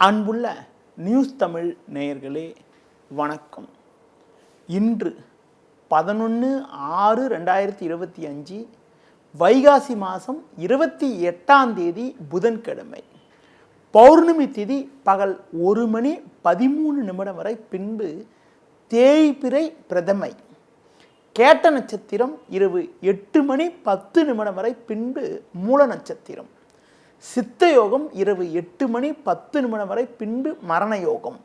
அன்புள்ள நியூஸ் தமிழ் நேயர்களே வணக்கம். இன்று 11/6/2025 வைகாசி மாதம் 28ஆம் தேதி புதன்கிழமை. பௌர்ணமி திதி பகல் 1:13 வரை, பின்பு தேய்பிறை பிரதமை. கேட்ட நட்சத்திரம் இரவு 8:10 வரை, பின்பு மூல நட்சத்திரம். சித்த யோகம் இரவு 8:10 வரை, பின்பு மரண யோகம்.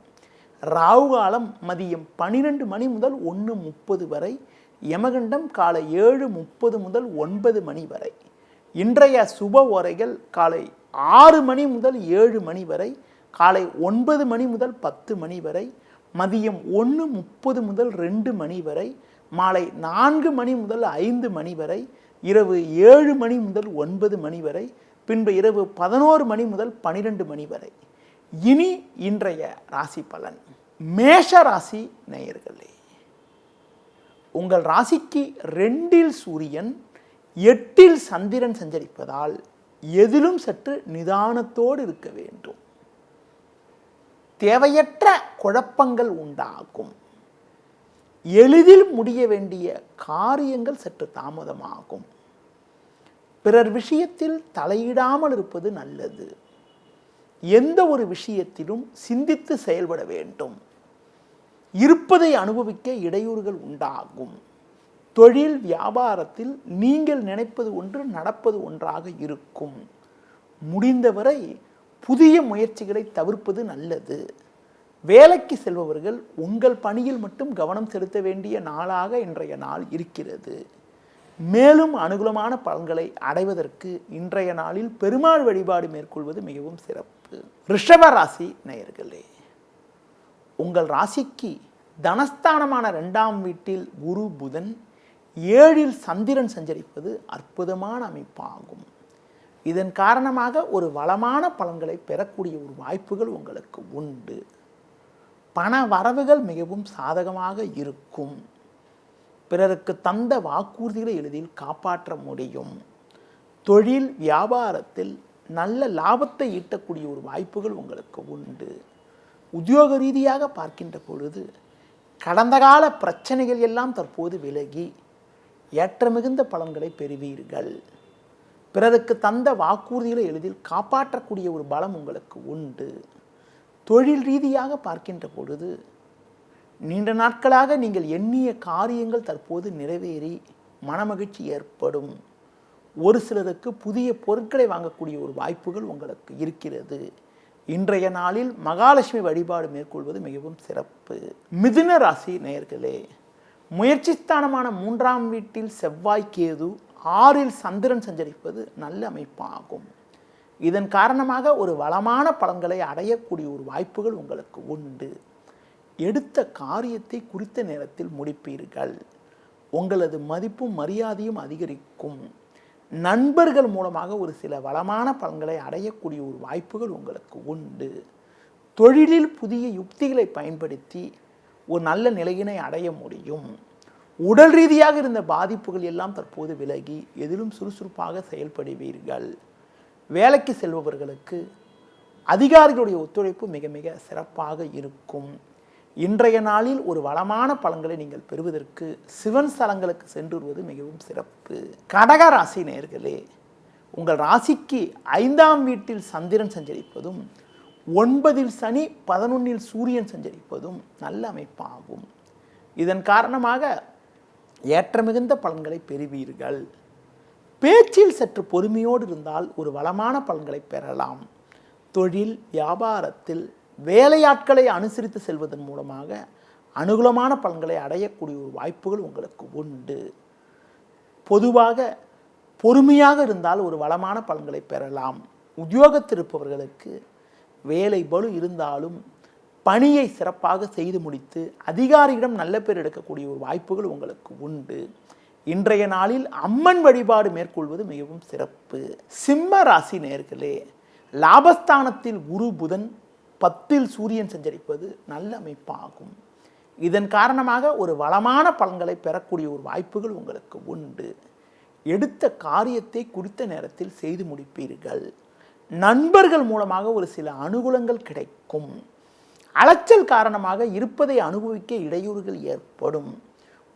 ராகு காலம் மதியம் 12 மணி முதல் 1:30 வரை, யமகண்டம் காலை 7:30 முதல் 9 மணி வரை. இன்றைய சுப ஓரைகள் காலை 6 மணி முதல் 7 மணி வரை, காலை 9 மணி முதல் 10 மணி வரை, மதியம் 1:30 முதல் 2 மணி வரை, மாலை 4 மணி முதல் 5 மணி வரை, இரவு 7 மணி முதல் 9 மணி வரை, பின்பு இரவு 11 மணி முதல் 12 மணி வரை. இனி இன்றைய ராசி பலன். மேஷ ராசி நேயர்களே, உங்கள் ராசிக்கு 2இல் சூரியன் 8இல் சந்திரன் சஞ்சரிப்பதால் எதிலும் சற்று நிதானத்தோடு இருக்க வேண்டும். தேவையற்ற குழப்பங்கள் உண்டாகும். எளிதில் முடிய வேண்டிய காரியங்கள் சற்று தாமதமாகும். பிறர் விஷயத்தில் தலையிடாமல் இருப்பது நல்லது. எந்த ஒரு விஷயத்திலும் சிந்தித்து செயல்பட வேண்டும். இருப்பதை அனுபவிக்க இடையூறுகள் உண்டாகும். தொழில் வியாபாரத்தில் நீங்கள் நினைப்பது ஒன்று, நடப்பது ஒன்றாக இருக்கும். முடிந்தவரை புதிய முயற்சிகளை தவிர்ப்பது நல்லது. வேலைக்கு செல்பவர்கள் உங்கள் பணியில் மட்டும் கவனம் செலுத்த வேண்டிய நாளாக இன்றைய நாள் இருக்கிறது. மேலும் அனுகூலமான பலன்களை அடைவதற்கு இன்றைய நாளில் பெருமாள் வழிபாடு மேற்கொள்வது மிகவும் சிறப்பு. ரிஷப ராசி நேயர்களே, உங்கள் ராசிக்கு தனஸ்தானமான 2ஆம் வீட்டில் குரு புதன் 7இல் சந்திரன் சஞ்சரிப்பது அற்புதமான அமைப்பாகும். இதன் காரணமாக ஒரு வளமான பலன்களை பெறக்கூடிய ஒரு வாய்ப்புகள் உங்களுக்கு உண்டு. பண வரவுகள் மிகவும் சாதகமாக இருக்கும். பிறருக்கு தந்த வாக்குறுதிகளை எளிதில் காப்பாற்ற முடியும். தொழில் வியாபாரத்தில் நல்ல லாபத்தை ஈட்டக்கூடிய ஒரு வாய்ப்புகள் உங்களுக்கு உண்டு. உத்தியோக ரீதியாக பார்க்கின்ற பொழுது கடந்த கால பிரச்சனைகள் எல்லாம் தற்போது விலகி ஏற்ற மிகுந்த பலன்களை பெறுவீர்கள். பிறருக்கு தந்த வாக்குறுதிகளை எளிதில் காப்பாற்றக்கூடிய ஒரு பலம் உங்களுக்கு உண்டு. தொழில் ரீதியாக பார்க்கின்ற பொழுது நீண்ட நாட்களாக நீங்கள் எண்ணிய காரியங்கள் தற்போது நிறைவேறி மனமகிழ்ச்சி ஏற்படும். ஒரு சிலருக்கு புதிய பொருட்களை வாங்கக்கூடிய ஒரு வாய்ப்புகள் உங்களுக்கு இருக்கிறது. இன்றைய நாளில் மகாலட்சுமி வழிபாடு மேற்கொள்வது மிகவும் சிறப்பு. மிதுன ராசி நேயர்களே, முயற்சி ஸ்தானமான 3ஆம் வீட்டில் செவ்வாய் கேது 6இல் சந்திரன் சஞ்சரிப்பது நல்ல அமைப்பாகும். இதன் காரணமாக ஒரு வளமான பலன்களை அடையக்கூடிய ஒரு வாய்ப்புகள் உங்களுக்கு உண்டு. எடுத்த காரியத்தை குறித்த நேரத்தில் முடிப்பீர்கள். உங்களது மதிப்பும் மரியாதையும் அதிகரிக்கும். நண்பர்கள் மூலமாக ஒரு சில வளமான பலன்களை அடையக்கூடிய ஒரு வாய்ப்புகள் உங்களுக்கு உண்டு. தொழிலில் புதிய யுக்திகளை பயன்படுத்தி ஒரு நல்ல நிலையினை அடைய முடியும். உடல் ரீதியாக இருந்த பாதிப்புகள் எல்லாம் தற்போது விலகி எதிலும் சுறுசுறுப்பாக செயல்படுவீர்கள். வேலைக்கு செல்பவர்களுக்கு அதிகாரிகளுடைய ஒத்துழைப்பு மிக மிக சிறப்பாக இருக்கும். இன்றைய நாளில் ஒரு வளமான பலன்களை நீங்கள் பெறுவதற்கு சிவன் ஸ்தலங்களுக்கு சென்று வருவது மிகவும் சிறப்பு. கடக ராசி நேயர்களே, உங்கள் ராசிக்கு 5ஆம் வீட்டில் சந்திரன் சஞ்சரிப்பதும் 9இல் சனி 11இல் சூரியன் சஞ்சரிப்பதும் நல்ல அமைப்பாகும். இதன் காரணமாக ஏற்ற மிகுந்த பலன்களை பெறுவீர்கள். பேச்சில் சற்று பொறுமையோடு இருந்தால் ஒரு வளமான பலன்களை பெறலாம். தொழில் வியாபாரத்தில் வேலையாட்களை அனுசரித்து செல்வதன் மூலமாக அனுகூலமான பலன்களை அடையக்கூடிய ஒரு வாய்ப்புகள் உங்களுக்கு உண்டு. பொதுவாக பொறுமையாக இருந்தால் ஒரு வளமான பலன்களை பெறலாம். உத்தியோகத்தில் இருப்பவர்களுக்கு வேலை பளு இருந்தாலும் பணியை சிறப்பாக செய்து முடித்து அதிகாரியிடம் நல்ல பேர் எடுக்கக்கூடிய ஒரு வாய்ப்புகள் உங்களுக்கு உண்டு. இன்றைய நாளில் அம்மன் வழிபாடு மேற்கொள்வது மிகவும் சிறப்பு. சிம்ம ராசி நேயர்களே, லாபஸ்தானத்தில் குரு புதன் 10இல் சூரியன் சஞ்சரிப்பது நல்ல அமைப்பாகும். இதன் காரணமாக ஒரு வளமான பலன்களை பெறக்கூடிய ஒரு வாய்ப்புகள் உங்களுக்கு உண்டு. எடுத்த காரியத்தை குறித்த நேரத்தில் செய்து முடிப்பீர்கள். நண்பர்கள் மூலமாக ஒரு சில அனுகூலங்கள் கிடைக்கும். அலைச்சல் காரணமாக இருப்பதை அனுபவிக்க இடையூறுகள் ஏற்படும்.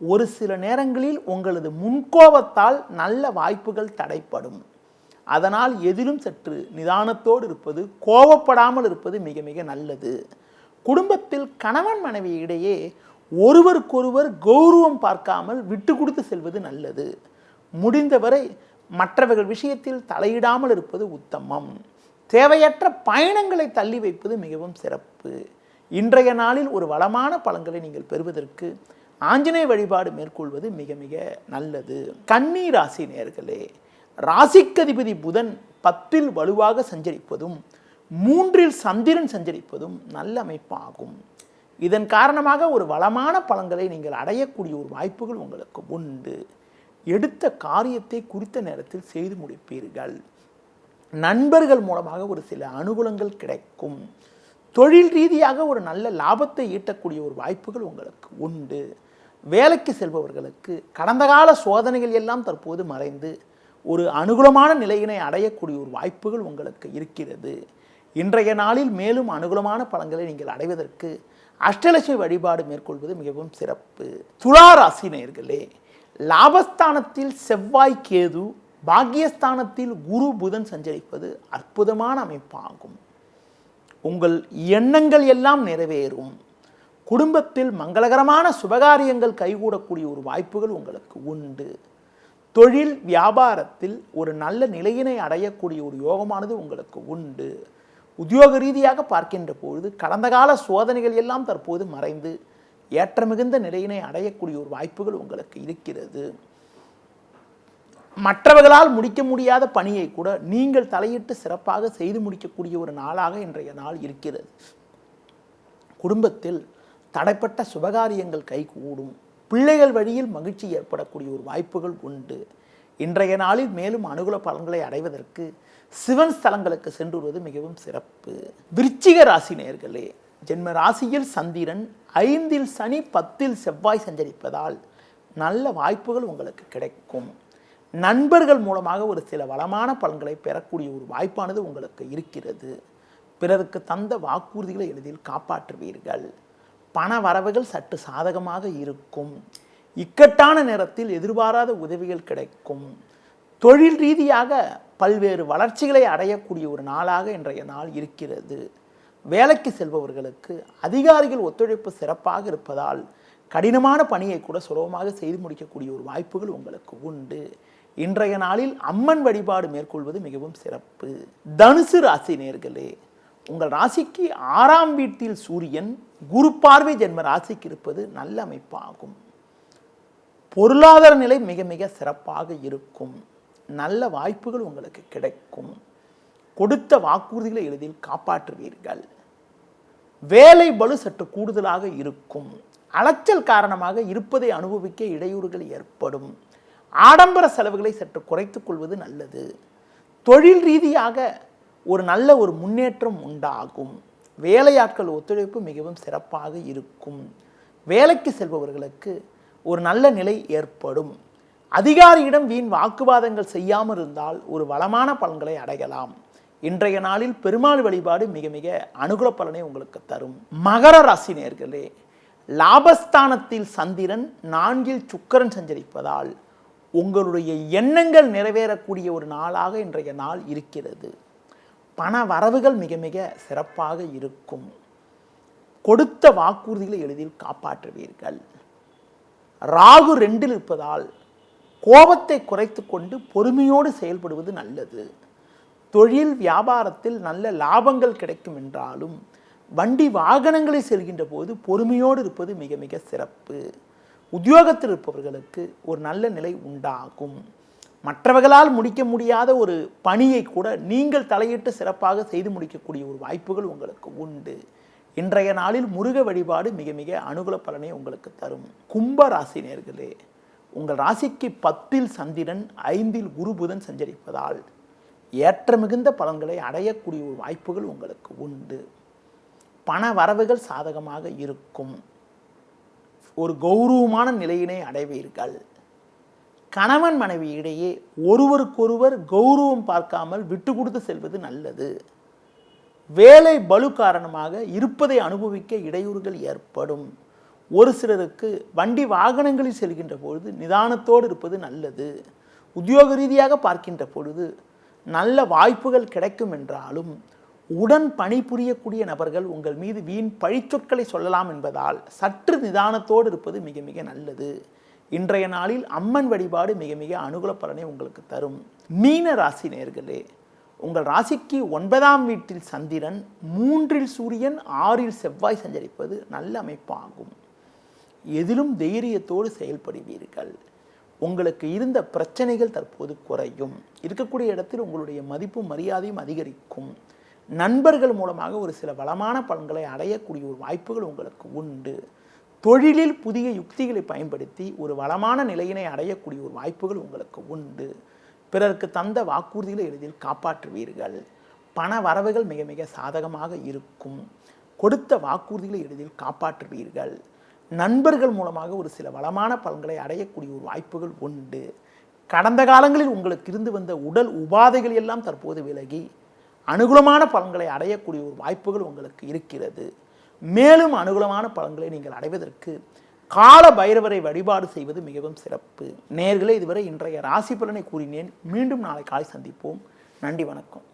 ஒரு சில நேரங்களில் உங்களது முன்கோபத்தால் நல்ல வாய்ப்புகள் தடைப்படும். அதனால் எதிலும் சற்று நிதானத்தோடு இருப்பது, கோபப்படாமல் இருப்பது மிக மிக நல்லது. குடும்பத்தில் கணவன் மனைவி இடையே ஒருவருக்கொருவர் கௌரவம் பார்க்காமல் விட்டு கொடுத்து செல்வது நல்லது. முடிந்தவரை மற்றவர்கள் விஷயத்தில் தலையிடாமல் இருப்பது உத்தமம். தேவையற்ற பயணங்களை தள்ளி வைப்பது மிகவும் சிறப்பு. இன்றைய நாளில் ஒரு வளமான பலன்களை நீங்கள் பெறுவதற்கு ஆஞ்சநேய வழிபாடு மேற்கொள்வது மிக மிக நல்லது. கன்னி ராசி நேயர்களே, ராசிக்கதிபதி புதன் 10ல் வலுவாக சஞ்சரிப்பதும் 3ல் சந்திரன் சஞ்சரிப்பதும் நல்ல அமைப்பாகும். இதன் காரணமாக ஒரு வளமான பலன்களை நீங்கள் அடையக்கூடிய ஒரு வாய்ப்புகள் உங்களுக்கு உண்டு. எடுத்த காரியத்தை குறித்த நேரத்தில் செய்து முடிப்பீர்கள். நண்பர்கள் மூலமாக ஒரு சில அனுகூலங்கள் கிடைக்கும். தொழில் ரீதியாக ஒரு நல்ல லாபத்தை ஈட்டக்கூடிய ஒரு வாய்ப்புகள் உங்களுக்கு உண்டு. வேலைக்கு செல்பவர்களுக்கு கடந்த கால சோதனைகள் எல்லாம் தற்போது மறைந்து ஒரு அனுகூலமான நிலையினை அடையக்கூடிய ஒரு வாய்ப்புகள் உங்களுக்கு இருக்கிறது. இன்றைய நாளில் மேலும் அனுகூலமான பலன்களை நீங்கள் அடைவதற்கு அஷ்டலட்சுமி வழிபாடு மேற்கொள்வது மிகவும் சிறப்பு. துலா ராசி நேயர்களே, லாபஸ்தானத்தில் செவ்வாய் கேது, பாக்கியஸ்தானத்தில் குரு புதன் சஞ்சரிப்பது அற்புதமான அமைப்பாகும். உங்கள் எண்ணங்கள் எல்லாம் நிறைவேறும். குடும்பத்தில் மங்களகரமான சுபகாரியங்கள் கைகூடக்கூடிய ஒரு வாய்ப்புகள் உங்களுக்கு உண்டு. தொழில் வியாபாரத்தில் ஒரு நல்ல நிலையினை அடையக்கூடிய ஒரு யோகமானது உங்களுக்கு உண்டு. உத்தியோக ரீதியாக பார்க்கின்ற பொழுது கடந்த கால சோதனைகள் எல்லாம் தற்போது மறைந்து ஏற்ற மிகுந்த நிலையினை அடையக்கூடிய ஒரு வாய்ப்புகள் உங்களுக்கு இருக்கிறது. மற்றவர்களால் முடிக்க முடியாத பணியை கூட நீங்கள் தலையிட்டு சிறப்பாக செய்து முடிக்கக்கூடிய ஒரு நாளாக இன்றைய நாள் இருக்கிறது. குடும்பத்தில் தடைப்பட்ட சுபகாரியங்கள் கைகூடும். பிள்ளைகள் வழியில் மகிழ்ச்சி ஏற்படக்கூடிய ஒரு வாய்ப்புகள் உண்டு. இன்றைய நாளில் மேலும் அனுகூல பலன்களை அடைவதற்கு சிவன் ஸ்தலங்களுக்கு சென்று வருவது மிகவும் சிறப்பு. விருச்சிக ராசி நேயர்களே, ஜென்ம ராசியில் சந்திரன், 5ல் சனி, 10ல் செவ்வாய் சஞ்சரிப்பதால் நல்ல வாய்ப்புகள் உங்களுக்கு கிடைக்கும். நண்பர்கள் மூலமாக ஒரு சில வளமான பலன்களை பெறக்கூடிய ஒரு வாய்ப்பானது உங்களுக்கு இருக்கிறது. பிறருக்கு தந்த வாக்குறுதிகளை எளிதில் காப்பாற்றுவீர்கள். பண வரவுகள் சற்று சாதகமாக இருக்கும். இக்கட்டான நேரத்தில் எதிர்பாராத உதவிகள் கிடைக்கும். தொழில் ரீதியாக பல்வேறு வளர்ச்சிகளை அடையக்கூடிய ஒரு நாளாக இன்றைய நாள் இருக்கிறது. வேலைக்கு செல்பவர்களுக்கு அதிகாரிகள் ஒத்துழைப்பு சிறப்பாக இருப்பதால் கடினமான பணியை கூட சுலபமாக செய்து முடிக்கக்கூடிய ஒரு வாய்ப்புகள் உங்களுக்கு உண்டு. இன்றைய நாளில் அம்மன் வழிபாடு மேற்கொள்வது மிகவும் சிறப்பு. தனுசு ராசி நேயர்களே, உங்கள் ராசிக்கு 6ஆம் வீட்டில் சூரியன், குரு பார்வை ஜென்ம ராசிக்கு இருப்பது நல்ல அமைப்பாகும். பொருளாதார நிலை மிக மிக சிறப்பாக இருக்கும். நல்ல வாய்ப்புகள் உங்களுக்கு கிடைக்கும். கொடுத்த வாக்குறுதிகளை எளிதில் காப்பாற்றுவீர்கள். வேலை பளு சற்று கூடுதலாக இருக்கும். அலைச்சல் காரணமாக இருப்பதை அனுபவிக்க இடையூறுகள் ஏற்படும். ஆடம்பர செலவுகளை சற்று குறைத்துக் கொள்வது நல்லது. தொழில் ரீதியாக ஒரு நல்ல ஒரு முன்னேற்றம் உண்டாகும். வேலையாட்கள் ஒத்துழைப்பு மிகவும் சிறப்பாக இருக்கும். வேலைக்கு செல்பவர்களுக்கு ஒரு நல்ல நிலை ஏற்படும். அதிகாரியிடம் வீண் வாக்குவாதங்கள் செய்யாமல் இருந்தால் ஒரு வளமான பலன்களை அடையலாம். இன்றைய நாளில் பெருமாள் வழிபாடு மிக மிக அனுகூல பலனை உங்களுக்கு தரும். மகர ராசி நேயர்களே, லாபஸ்தானத்தில் சந்திரன், 4ல் சுக்கிரன் சஞ்சரிப்பதால் உங்களுடைய எண்ணங்கள் நிறைவேறக்கூடிய ஒரு நாளாக இன்றைய நாள் இருக்கிறது. பண வரவுகள் மிக மிக சிறப்பாக இருக்கும். கொடுத்த வாக்குறுதிகளை எளிதில் காப்பாற்றுவீர்கள். ராகு 2ல் இருப்பதால் கோபத்தை குறைத்து கொண்டு பொறுமையோடு செயல்படுவது நல்லது. தொழில் வியாபாரத்தில் நல்ல லாபங்கள் கிடைக்கும் என்றாலும் வண்டி வாகனங்களில் செல்கின்ற போது பொறுமையோடு இருப்பது மிக மிக சிறப்பு. உத்தியோகத்தில் இருப்பவர்களுக்கு ஒரு நல்ல நிலை உண்டாகும். மற்றவர்களால் முடிக்க முடியாத ஒரு பணியை கூட நீங்கள் தலையிட்டு சிறப்பாக செய்து முடிக்கக்கூடிய ஒரு வாய்ப்புகள் உங்களுக்கு உண்டு. இன்றைய நாளில் முருக வழிபாடு மிக மிக அனுகூல பலனை உங்களுக்கு தரும். கும்ப ராசி நேயர்களே, உங்கள் ராசிக்கு 10ல் சந்திரன், 5ல் குரு புதன் சஞ்சரிப்பதால் ஏற்ற மிகுந்த பலன்களை அடையக்கூடிய ஒரு வாய்ப்புகள் உங்களுக்கு உண்டு. பண வரவுகள் சாதகமாக இருக்கும். ஒரு கௌரவமான நிலையினை அடைவீர்கள். கணவன் மனைவி இடையே ஒருவருக்கொருவர் கௌரவம் பார்க்காமல் விட்டு கொடுத்து செல்வது நல்லது. வேலை பளு காரணமாக இருப்பதை அனுபவிக்க இடையூறுகள் ஏற்படும். ஒரு சிலருக்கு வண்டி வாகனங்களில் செல்கின்ற பொழுது நிதானத்தோடு இருப்பது நல்லது. உத்தியோக ரீதியாக பார்க்கின்ற பொழுது நல்ல வாய்ப்புகள் கிடைக்கும் என்றாலும் உடன் பணிபுரியக்கூடிய நபர்கள் உங்கள் மீது வீண் பழிச்சொற்களை சொல்லலாம் என்பதால் சற்று நிதானத்தோடு இருப்பது மிக மிக நல்லது. இன்றைய நாளில் அம்மன் வழிபாடு மிக மிக அனுகூல பலனை உங்களுக்கு தரும். மீன ராசி நேயர்களே, உங்கள் ராசிக்கு 9ஆம் வீட்டில் சந்திரன், 3இல் சூரியன், 6இல் செவ்வாய் சஞ்சரிப்பது நல்ல அமைப்பாகும். எதிலும் தைரியத்தோடு செயல்படுவீர்கள். உங்களுக்கு இருந்த பிரச்சனைகள் தற்போது குறையும். இருக்கக்கூடிய இடத்தில் உங்களுடைய மதிப்பும் மரியாதையும் அதிகரிக்கும். நண்பர்கள் மூலமாக ஒரு சில வளமான பலன்களை அடையக்கூடிய ஒரு வாய்ப்புகள் உங்களுக்கு உண்டு. தொழிலில் புதிய யுக்திகளை பயன்படுத்தி ஒரு வளமான நிலையினை அடையக்கூடிய ஒரு வாய்ப்புகள் உங்களுக்கு உண்டு. பிறருக்கு தந்த வாக்குறுதிகளை எளிதில் காப்பாற்றுவீர்கள். பண வரவுகள் மிக மிக சாதகமாக இருக்கும். கொடுத்த வாக்குறுதிகளை எளிதில் காப்பாற்றுவீர்கள். நண்பர்கள் மூலமாக ஒரு சில வளமான பலன்களை அடையக்கூடிய ஒரு வாய்ப்புகள் உண்டு. கடந்த காலங்களில் உங்களுக்கு இருந்து வந்த உடல் உபாதைகள் எல்லாம் தற்போது விலகி அனுகூலமான பலன்களை அடையக்கூடிய ஒரு வாய்ப்புகள் உங்களுக்கு இருக்கிறது. மேலும் அனுகூலமான பலன்களை நீங்கள் அடைவதற்கு கால பைரவரை வழிபாடு செய்வது மிகவும் சிறப்பு. நேயர்களே, இதுவரை இன்றைய ராசி பலனை கூறினேன். மீண்டும் நாளை காலை சந்திப்போம். நன்றி, வணக்கம்.